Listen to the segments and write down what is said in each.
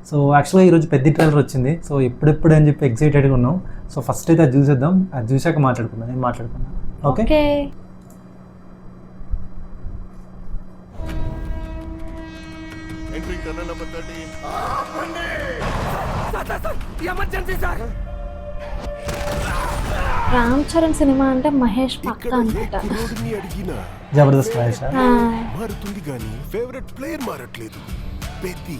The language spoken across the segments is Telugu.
సో యాక్చువల్గా ఈరోజు పెద్ద ట్రైలర్ వచ్చింది. సో ఎప్పుడెప్పుడు అని చెప్పి ఎక్సైటెడ్గా ఉన్నాం. సో ఫస్ట్ అయితే అది చూసేద్దాం, అది చూసాక మాట్లాడుకుందాం. నేను మాట్లాడుకున్నాను. ఓకే రామ్ చరణ్ సినిమా అంటే మహేష్ పక్క అనుకుంటా. జబర్దస్త్ మహేష్ మారుతుంది కానీ ఫేవరెట్ ప్లేయర్ మారట్లేదు. పెద్ది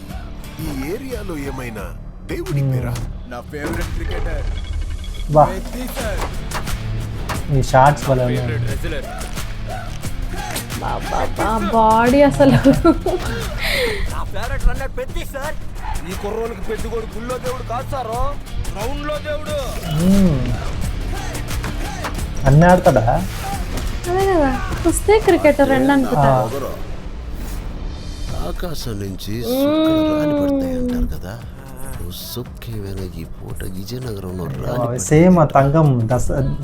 ఈ ఏరియాలో ఏమైనా దేవుడి పేరా? నా ఫేవరెట్ క్రికెటర్ వా, ఈ షార్ట్స్ వల్ల బాడీ అసలు నా ఫేవరెట్ రన్నర్ పెద్ది సార్. ఈ కుర్రోళ్ళకి పెద్ది కూడా గుళ్ళో దేవుడు కాదు సార్, గ్రౌండ్ లో దేవుడు. అన్నీ ఆడతాడా? అదే కదా, కుస్తీ క్రికెటర్ రెండు అనుకుంటా. ఆకాశం నుంచి రాని పడతాయి అంటారు కదా, సొక్కే వెనక పూట విజయనగరంలో సేమ్ ఆ తంగం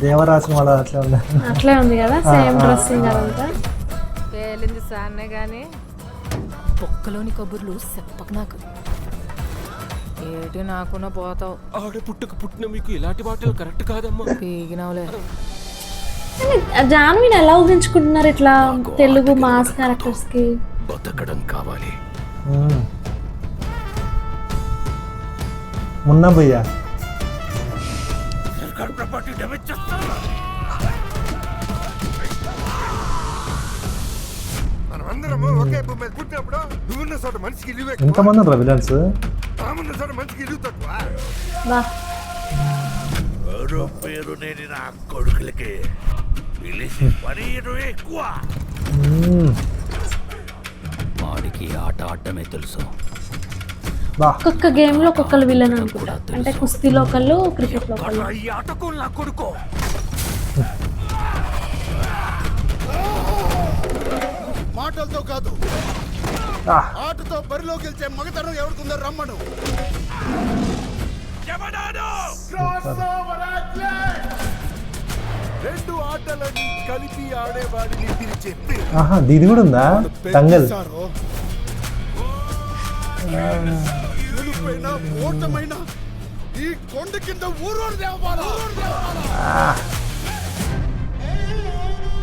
దేవరాసిన వాళ్ళ అట్లా ఉంది. అట్లే ఉంది కదా, సేమ్ డ్రెస్సింగ్ అదంతా. పేలింది సాన్నే గాని పొక్కలోని కబుర్లు చెప్పక నాకు. ఏటి నాకున్న పోతావు. ఆడ పుట్టిన మీకు ఇలాంటి మాటలు కరెక్ట్ కాదమ్మా. పీగినవులే. జాన్వీని ఎలా ఊహించుకుంటున్నారు ఇట్లా తెలుగు మాస్ క్యారెక్టర్స్ కి? బతకడం కావాలి. మున్నా భయ్యా మనమందరము ఒకే భూమి మీద పుట్టినప్పుడు నువ్వున్న చోట మనిషికి ఇల్లు ఎంతమంది ఉన్నారు విలన్స్? తామున్న చోట మనిషికి ఇల్లు తక్కువ. బా, పేరు నేను నా కొడుకులకి పనిరు ఎక్కువ. వాడికి ఆట ఆడటమే తెలుసు. బా, ఒక్కొక్క గేమ్ లో ఒక్కొక్కరు విలన్ అనుకుంటా. అంటే కుస్తీలో ఒకళ్ళు, క్రికెట్ లో ఒకళ్ళు. ఈ ఆటకు నా కొడుకో మాటలతో కాదు, ఆ, ఆటతో బరిలో గెలిచే మగతనం ఎవరికుందో రమ్మను. రెండు ఆటలని కలిపి ఆడేవాడిని పిలిచే పేరు. ఆహా, ఇది కూడా ఉందా? తంగల్. గెలుపైనా ఓటమైనా ఈ కొండ కింద ఊరూరు దేవాలా.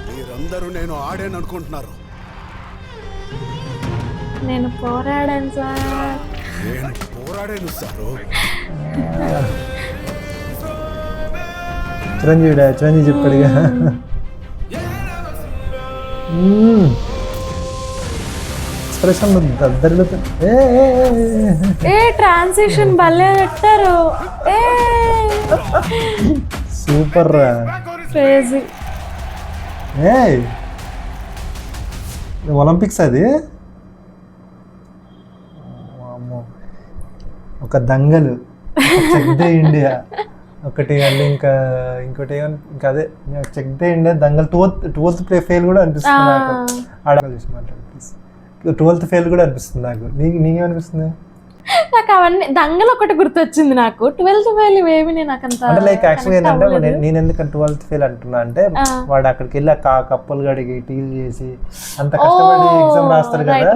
మీరందరూ నేను ఆడాను అనుకుంటున్నారు. నేను పోరాడాను సార్. నేను పోరాడాను సారు. చిరంజీవి చెప్పాడుగా. ఎక్స్ప్రెషన్ దద్దరిల్లుతా. ఏ ట్రాన్సిషన్ భలే పెట్టారు. ఏ సూపర్ రా. క్రేజీ. ఏ ఒలింపిక్స్ అది. వామ్మో. ఒక దంగలు, చెక్ దే ఇండియా ఒకటి, అండి ఇంకోటి ఇంకా అదే Chak De India, Dangal 12th fail కూడా అనిపిస్తుంది నాకు. మాట్లాడు 12th ఫెయిల్ కూడా అనిపిస్తుంది నాకు. నీకేమనిపిస్తుంది? నాకు అవన్నీ దంగలు ఒకటి గుర్తొచ్చింది నాకు. 12th ఫెయిల్ ఏమి నాకు అంత అంటే లైక్ యాక్చువల్గా ఏంటంటే నేను ఎందుకు 12th ఫెయిల్ అంటున్నా అంటే, వాడు అక్కడికి వెళ్ళి కప్పులు గడిగి టీల్ చేసి అంత కష్టపడి ఎగ్జామ్ రాస్తారు కదా.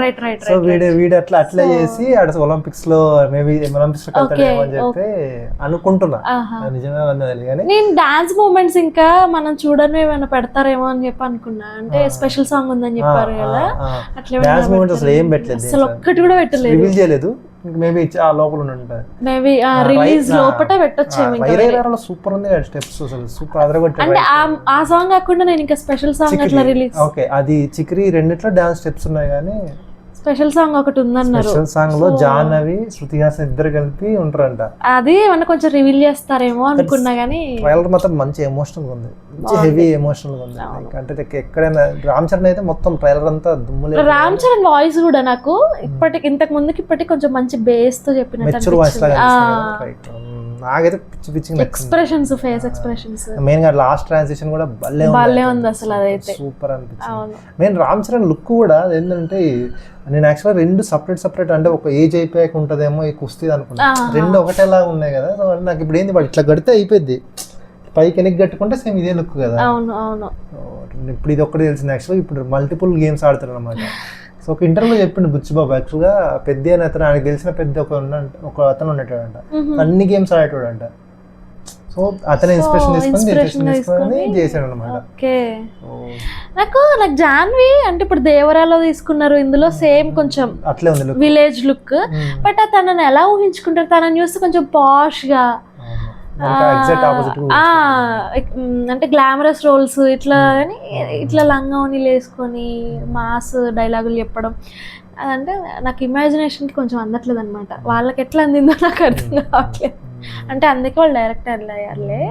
సో వీడు అట్లా చేసి ఆడ ఒలింపిక్స్ లో మేబీ ఒలింపిక్స్ లో వెళ్తాడేమో అని చెప్పి అనుకుంటున్నా. నిజమే అన్నది కానీ నేను డాన్స్ మూమెంట్స్ ఇంకా మనం చూడని ఏమైనా పెడతారేమో అని చెప్పి అనుకున్నా. అంటే స్పెషల్ సాంగ్ ఉందని చెప్పారు కదా, అట్లా డాన్స్ మూమెంట్స్ అసలు ఏం పెట్టలేదు, అసలు ఒక్కటి కూడా పెట్టలేదు, రివీల్ చేయలేదు. మేబీ ఆ లోపల ఉంటుంది, మేబీ రిలీజ్ లోపట పెట్టొచ్చేమో. సూపర్ ఉంది స్టెప్స్, అసలు సూపర్ అదరగొట్టారు. అంటే ఆ సాంగ్ కాకుండా నేను ఇంకా స్పెషల్ సాంగ్ అట్లా రిలీజ్. ఓకే, అది చిక్రీ రెండిట్లో డాన్స్ స్టెప్స్ ఉన్నాయి కానీ స్పెషల్ సాంగ్ ఒకటి ఉందన్నారు. స్పెషల్ సాంగ్ లో జాహ్నవి, శృతి హాసన్ ఇద్దరు కలిపి ఉంటారంట. అది ఏమన్నా కొంచెం రివీల్ చేస్తారేమో అనుకున్నా గానీ ట్రైలర్ మాత్రం మంచి ఎమోషనల్ గా ఉంది, మంచి హెవీ ఎమోషనల్ గా ఉంది. అంటే ఎక్కడైనా రామ్ చరణ్ అయితే మొత్తం ట్రైలర్ అంతా దుమ్ములే. రామ్ చరణ్ వాయిస్ కూడా నాకు ఇంతకు ముందుకి ఇప్పటికి కొంచెం మంచి బేస్ తో చెప్పినట్టు మెచ్యూర్ వాయిస్ లాగా. నాకైతే పిచ్చి ఎక్స్ప్రెషన్స్, ఫేస్ ఎక్స్ప్రెషన్స్, మెయిన్ గా లాస్ట్ ట్రాన్సిషన్ కూడా భలే ఉంది అసలు. అదైతే సూపర్ అనిపించింది. మెయిన్ రామ్ చరణ్ లుక్ కూడా ఏంటంటే, నేను యాక్చువల్గా రెండు సపరేట్ అంటే ఒక ఏజ్ అయిపోయాక ఉంటుందేమో ఈ కుస్తీ అనుకున్నా, రెండు ఒకటేలా ఉన్నాయి కదా. సో నాకు ఇప్పుడు ఏంది వాడు ఇట్లా కడితే అయిపోద్ది, పైకి వెనక్కి కట్టుకుంటే సేమ్ ఇదే లుక్ కదా. అవును. ఇప్పుడు ఇది ఒక్కటి తెలిసింది యాక్చువల్గా. ఇప్పుడు మల్టిపుల్ గేమ్స్ ఆడతారు అనమాట. సో ఒక ఇంటర్వ్యూలో చెప్పిండు బుచ్చిబాబు యాక్చువల్గా పెద్ద అని అతను ఆయనకు తెలిసిన పెద్ద ఒక అతను ఉండేటాడంట, అన్ని గేమ్స్ ఆడేటాడంట. సో అతను ఇన్స్పిరేషన్ తీసుకొని చేశాడు అనమాట. ఓకే, నాకు జాన్వి అంటే ఇప్పుడు దేవరాలో తీసుకున్నారు, ఇందులో సేమ్ కొంచెం అట్లే ఉంది విలేజ్ లుక్. బట్ తనని ఎలా ఊహించుకుంటారు, తనని చూస్తే కొంచెం పాష్ గా, అంటే గ్లామరస్ రోల్స్ ఇట్లా అని ఇట్లా లంగా ఓనీలు వేసుకొని మాస్ డైలాగులు చెప్పడం, అదంటే నాకు ఇమాజినేషన్కి కొంచెం అందట్లేదు అనమాట. వాళ్ళకి ఎట్లా అందిందో నాకు అర్థం కావట్లేదు. అంటే అందుకే వాళ్ళు డైరెక్టర్ అయ్యారులే.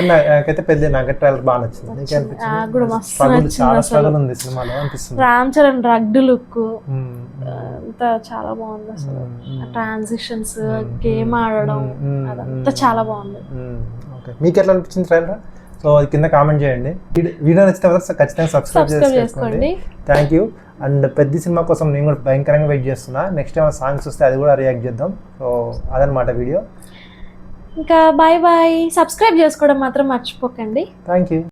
నాకైతే పెద్ద నాకైతే ట్రైలర్ బాగా నచ్చింది. చాలా స్ట్రగుల్ ఉంది సినిమాలో అనిపిస్తుంది. రామ్ చరణ్ రగ్డ్ లుక్ అంతా చాలా బాగుంది అసలు. ట్రాన్సిషన్స్, గేమ్ ఆడడం అదంతా చాలా బాగుంది. ఓకే, మీకు ఎట్లా అనిపించింది ట్రైలర్? సో అది కింద కామెంట్ చేయండి. వీడియో నచ్చితే ఖచ్చితంగా సబ్స్క్రైబ్ చేసుకోండి. Thank you. అండ్ పెద్ద సినిమా కోసం నేను కూడా భయంకరంగా వెయిట్ చేస్తున్నా. నెక్స్ట్ ఏమైనా సాంగ్స్ వస్తే అది కూడా రియాక్ట్ చేద్దాం. సో అదనమాట వీడియో. ఇంకా బాయ్ బాయ్. సబ్స్క్రైబ్ చేసుకోవడం మాత్రం మర్చిపోకండి. Thank you.